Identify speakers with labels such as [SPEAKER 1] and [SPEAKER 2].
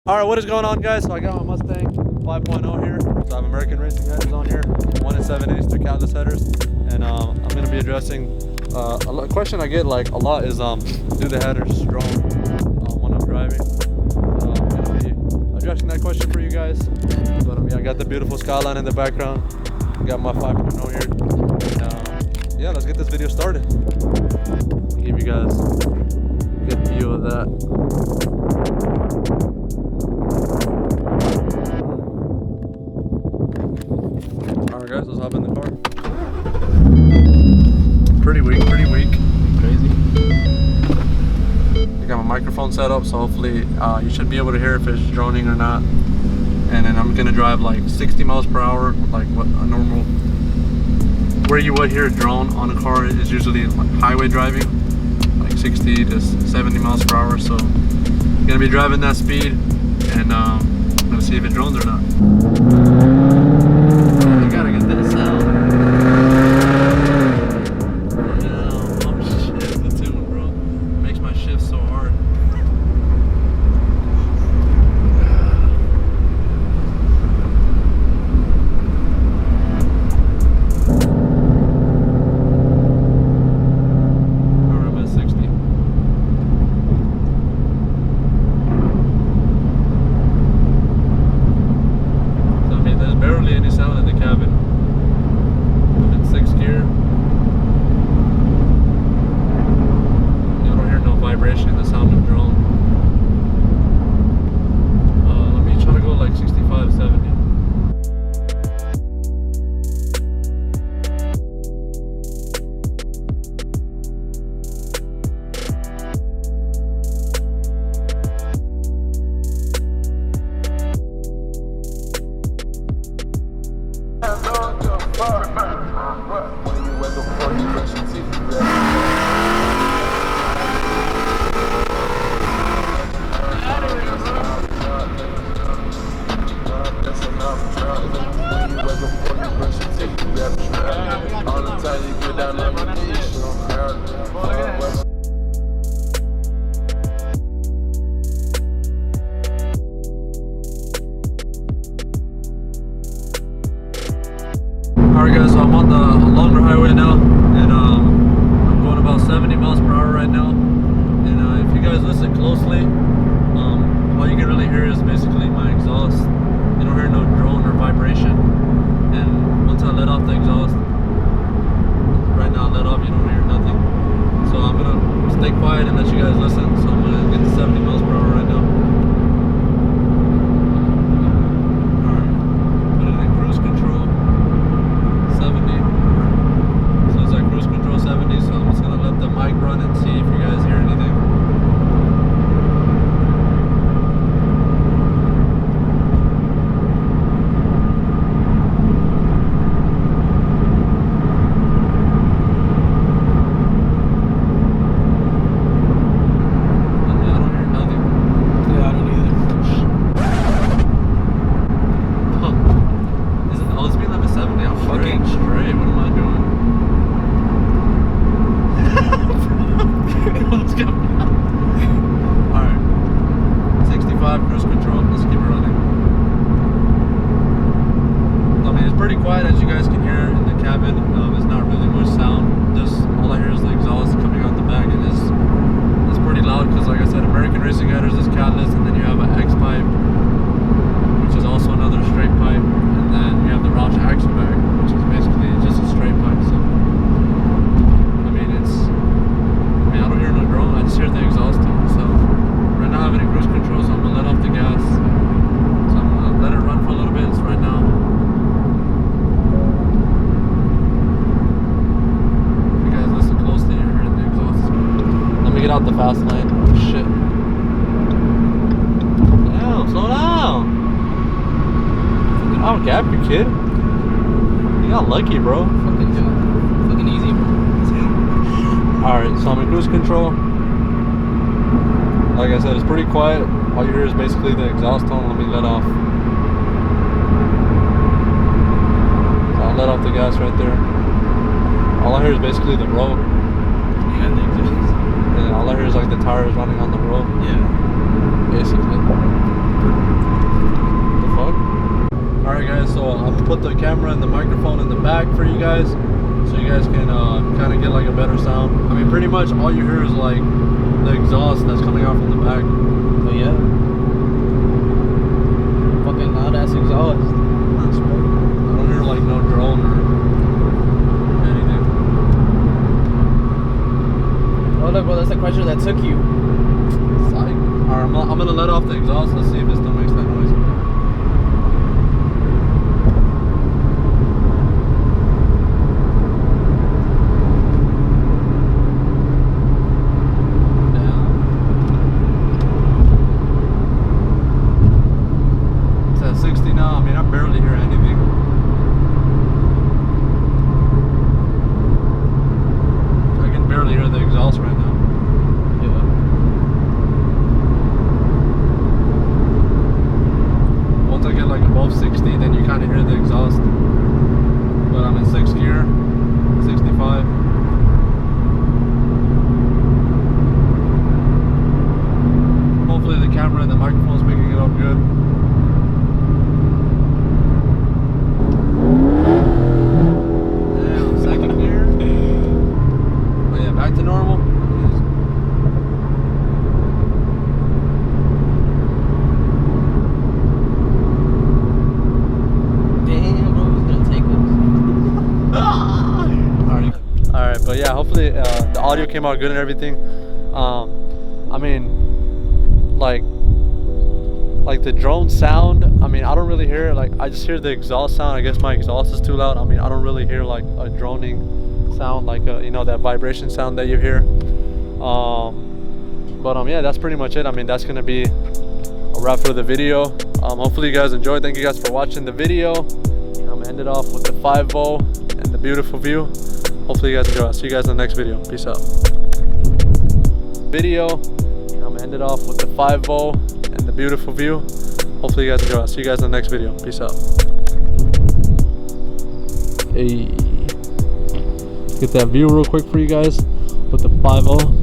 [SPEAKER 1] Alright, what is going on, guys? So I got my Mustang 5.0 here. So I have American Racing headers on here, 1 7/8 through Catless headers. And I'm going to be addressing a question I get like a lot is do the headers strong when I'm driving? So I'm going to be addressing that question for you guys. But yeah, I got the beautiful skyline in the background. Got my 5.0 here. And yeah, let's get this video started. Give you guys a good view of that. Alright guys, let's hop in the car. Pretty weak. Crazy. I got my microphone set up, so hopefully you should be able to hear if it's droning or not. And then I'm gonna drive like 60 miles per hour, like what a normal, where you would hear a drone on a car is usually like highway driving, like 60 to 70 miles per hour. So I'm gonna be driving that speed, and I'm gonna see if it drones or not. I gotta get that sound. Yeah, oh shit, the tune, bro. Makes my shift so hard. Alright, I'm at 60. So I mean, there's barely any sound in the cabin. I'm in 6th gear. You don't hear no vibration, the sound of drone. Let me try to go like 65, 70. Alright guys, so I'm on the longer highway now, and I'm going about 70 miles per hour right now. And if you guys listen closely, all you can really hear is basically my exhaust. You don't hear no drone or vibration. And once I let off the exhaust, right now I let off, you don't hear nothing. So I'm gonna stay quiet and let you guys listen. So I'm gonna get to 70 miles per hour right now. Cruise control, let's keep it running. I mean, it's pretty quiet, as you guys can hear in the cabin. There's not really much sound. Just all I hear is the exhaust coming out the back, and it's pretty loud because, like I said, American Racing headers is Catless, and then you have an X pipe, which is also another straight pipe, and then you have the Roush action bag, which is basically just a straight pipe. So I mean, I don't hear no drone. I just hear the exhaust tone. So right now I'm in cruise control, so I'm gonna let off the gas. So I'm gonna let it run for a little bit. It's right now. If you guys listen closely, you're hearing the exhaust. Let me get out the fast lane. Shit. Damn, slow down. I don't gap you, kid. You got lucky, bro.
[SPEAKER 2] Fucking easy, bro.
[SPEAKER 1] Alright, so I'm in cruise control. Like I said, it's pretty quiet. All you hear is basically the exhaust tone. Let me let off. So I'll let off the gas right there. All I hear is basically the road.
[SPEAKER 2] Yeah, the exhaust.
[SPEAKER 1] And all I hear is like the tires running on the road.
[SPEAKER 2] Yeah.
[SPEAKER 1] Basically. The fuck? Alright guys, so I'm gonna put the camera and the microphone in the back for you guys, so you guys can kind of get like a better sound. I mean, pretty much all you hear is like the exhaust that's coming out from the back.
[SPEAKER 2] Oh yeah. Fucking loud ass exhaust.
[SPEAKER 1] I don't hear like no drone or anything.
[SPEAKER 2] Oh look, bro, that's the quencher that took you.
[SPEAKER 1] Psych. Alright, I'm gonna let off the exhaust. Let's see if it still makes that noise. It's at 60 now. I mean, I barely hear anything. I can barely hear the exhaust right now.
[SPEAKER 2] Yeah.
[SPEAKER 1] Once I get like above 60, then you kind of hear the exhaust. But I'm in 6th gear, 65. Hopefully the camera and the microphone's picking it up good. Damn, 2nd gear. Oh yeah, back to normal.
[SPEAKER 2] Damn, bro, he's gonna take us.
[SPEAKER 1] Alright, but yeah, hopefully the audio came out good and everything. I mean, like the drone sound, I mean, I don't really hear it. Like, I just hear the exhaust sound. I guess my exhaust is too loud. I mean, I don't really hear like a droning sound, like you know, that vibration sound that you hear. But yeah, that's pretty much it. I mean, that's gonna be a wrap for the video. Hopefully you guys enjoyed. Thank you guys for watching the video. I'm gonna end it off with the 5.0 and the beautiful view. Hopefully you guys enjoy. I'll see you guys in the next video. Peace out. I'm gonna end it off with the 5.0 and the beautiful view. Hopefully you guys enjoy. I'll see you guys in the next video. Peace out. Hey, get that view real quick for you guys with the 5.0.